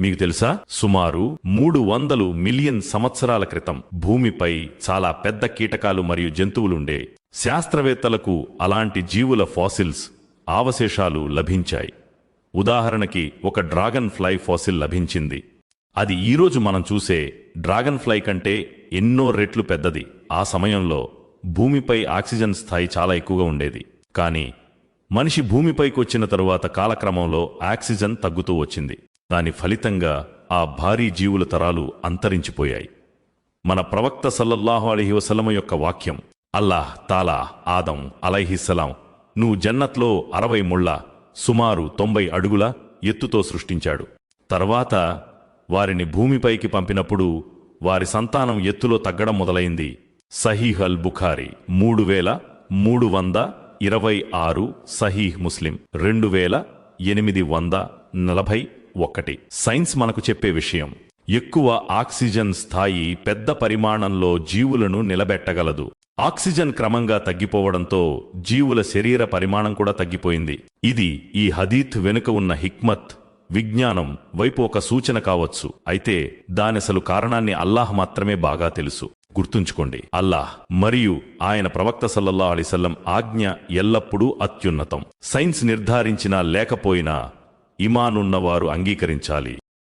మీకు తెలుసా, సుమారు 300 మిలియన్ సంవత్సరాల క్రితం భూమిపై చాలా పెద్ద కీటకాలు మరియు జంతువులుండే. శాస్త్రవేత్తలకు అలాంటి జీవుల ఫాసిల్స్, అవశేషాలు లభించాయి. ఉదాహరణకి ఒక డ్రాగన్ ఫ్లై ఫాసిల్ లభించింది. అది ఈరోజు మనం చూసే డ్రాగన్ ఫ్లై కంటే ఎన్నో రెట్లు పెద్దది. ఆ సమయంలో భూమిపై ఆక్సిజన్ స్థాయి చాలా ఎక్కువగా ఉండేది. కానీ మనిషి భూమిపైకి వచ్చిన తరువాత కాలక్రమంలో ఆక్సిజన్ తగ్గుతూ వచ్చింది. దాని ఫలితంగా ఆ భారీ జీవుల తరాలు అంతరించిపోయాయి. మన ప్రవక్త సల్లల్లాహు అలైహి వసల్లం యొక్క వాక్యం, అల్లాహ్ తాలా ఆదం అలైహిస్సలాం నువ్వు జన్నత్లో 60 ముళ్ళ సుమారు 90 అడుగుల ఎత్తుతో సృష్టించాడు. తర్వాత వారిని భూమిపైకి పంపినప్పుడు వారి సంతానం ఎత్తులో తగ్గడం మొదలైంది. సహీహ్ అల్ బుఖారి 3326, సహీహ్ ముస్లిం 2841. సైన్స్ మనకు చెప్పే విషయం, ఎక్కువ ఆక్సిజన్ స్థాయి పెద్ద పరిమాణంలో జీవులను నిలబెట్టగలదు. ఆక్సిజన్ క్రమంగా తగ్గిపోవడంతో జీవుల శరీర పరిమాణం కూడా తగ్గిపోయింది. ఇది ఈ హదీత్ వెనుక ఉన్న హిక్మత్, విజ్ఞానం వైపు ఒక సూచన కావచ్చు. అయితే దానసలు కారణాన్ని అల్లాహ్ మాత్రమే బాగా తెలుసు. గుర్తుంచుకోండి, అల్లాహ్ మరియు ఆయన ప్రవక్త సల్లల్లాహు అలైహి వసల్లం ఆజ్ఞ ఎల్లప్పుడూ అత్యున్నతం. సైన్స్ నిర్ధారించినా లేకపోయినా ఇమానున్నవారు అంగీకరించాలి.